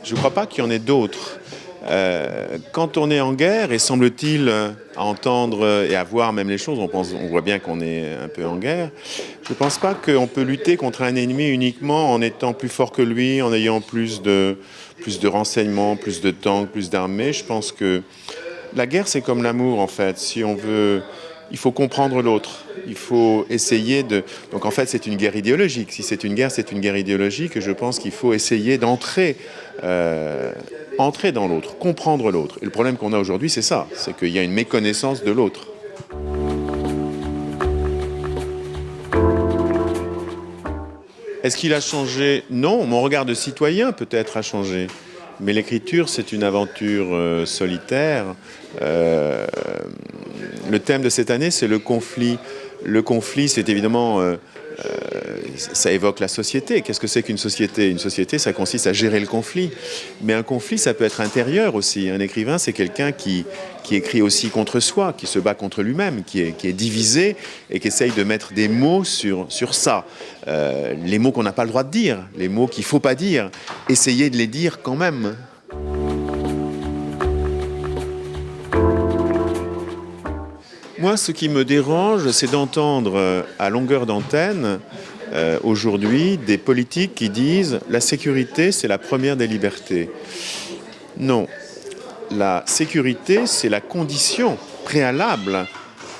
Je ne crois pas qu'il y en ait d'autres. Quand on est en guerre, et semble-t-il à entendre et à voir même les choses, on voit bien qu'on est un peu en guerre, je ne pense pas qu'on peut lutter contre un ennemi uniquement en étant plus fort que lui, en ayant plus de renseignements, plus de tanks, plus d'armées. Je pense que la guerre, c'est comme l'amour, en fait. Si on veut, il faut comprendre l'autre. Il faut essayer de... Donc, en fait, c'est une guerre idéologique. Si c'est une guerre idéologique. Et je pense qu'il faut essayer d'entrer entrer dans l'autre, comprendre l'autre. Et le problème qu'on a aujourd'hui, c'est ça. C'est qu'il y a une méconnaissance de l'autre. Est-ce qu'il a changé? Non, mon regard de citoyen peut-être a changé. Mais l'écriture, c'est une aventure solitaire. Le thème de cette année, c'est le conflit. Le conflit, c'est évidemment... ça évoque la société. Qu'est-ce que c'est qu'une société? Une société, ça consiste à gérer le conflit. Mais un conflit, ça peut être intérieur aussi. Un écrivain, c'est quelqu'un qui écrit aussi contre soi, qui se bat contre lui-même, qui est divisé et qui essaye de mettre des mots sur ça. Les mots qu'on n'a pas le droit de dire, les mots qu'il ne faut pas dire. Essayer de les dire quand même. Moi, ce qui me dérange, c'est d'entendre à longueur d'antenne, aujourd'hui, des politiques qui disent « la sécurité, c'est la première des libertés ». Non, la sécurité, c'est la condition préalable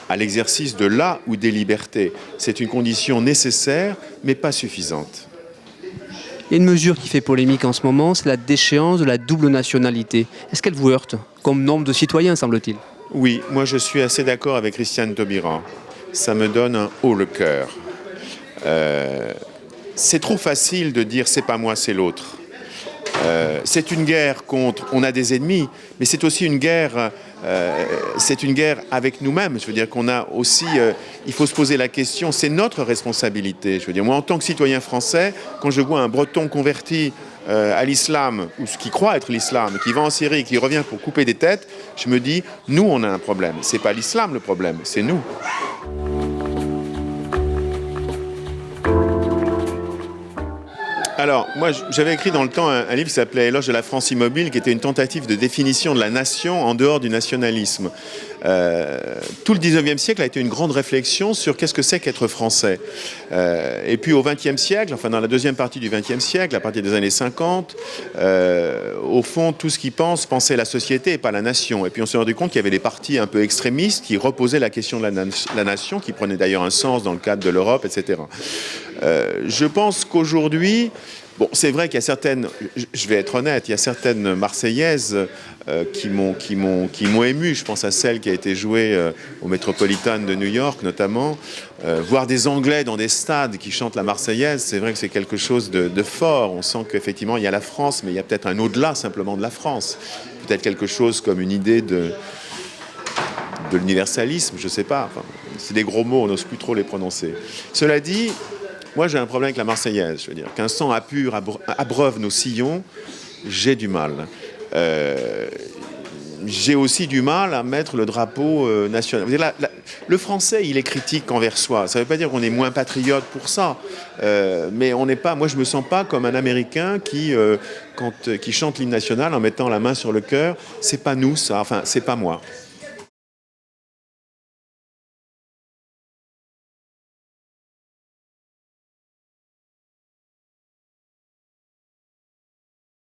à l'exercice de la ou des libertés. C'est une condition nécessaire, mais pas suffisante. Il y a une mesure qui fait polémique en ce moment, c'est la déchéance de la double nationalité. Est-ce qu'elle vous heurte, comme nombre de citoyens, semble-t-il? Oui, moi je suis assez d'accord avec Christiane Taubira. Ça me donne un haut le cœur. C'est trop facile de dire c'est pas moi, c'est l'autre. C'est une guerre contre... On a des ennemis, mais c'est aussi une guerre... c'est une guerre avec nous-mêmes. Je veux dire qu'on a aussi... il faut se poser la question, c'est notre responsabilité. Je veux dire, moi en tant que citoyen français, quand je vois un Breton converti à l'islam, ou ce qui croit être l'islam, qui va en Syrie, qui revient pour couper des têtes, je me dis, nous, on a un problème. C'est pas l'islam le problème, c'est nous. Alors, moi, j'avais écrit dans le temps un livre qui s'appelait « Éloge de la France immobile », qui était une tentative de définition de la nation en dehors du nationalisme. Tout le 19e siècle a été une grande réflexion sur qu'est-ce que c'est qu'être français. Et puis au 20e siècle, enfin dans la deuxième partie du 20e siècle, à partir des années 50, au fond, tout ce qui pensait la société et pas la nation. Et puis on s'est rendu compte qu'il y avait des partis un peu extrémistes qui reposaient la question de la nation, qui prenaient d'ailleurs un sens dans le cadre de l'Europe, etc. Je pense qu'aujourd'hui, bon, c'est vrai qu'il y a certaines, je vais être honnête, il y a certaines Marseillaises qui m'ont ému. Je pense à celle qui a été jouée au Metropolitan de New York notamment. Voir des Anglais dans des stades qui chantent la Marseillaise, c'est vrai que c'est quelque chose de fort. On sent qu'effectivement il y a la France, mais il y a peut-être un au-delà simplement de la France. Peut-être quelque chose comme une idée de l'universalisme, je ne sais pas. Enfin, c'est des gros mots, on n'ose plus trop les prononcer. Cela dit, moi, j'ai un problème avec la Marseillaise. Je veux dire, qu'un sang impur abreuve nos sillons, j'ai du mal. J'ai aussi du mal à mettre le drapeau national. Le français, il est critique envers soi. Ça ne veut pas dire qu'on est moins patriote pour ça. Mais on n'est pas. Moi, je me sens pas comme un Américain qui chante l'hymne national en mettant la main sur le cœur. C'est pas nous, ça. Enfin, c'est pas moi.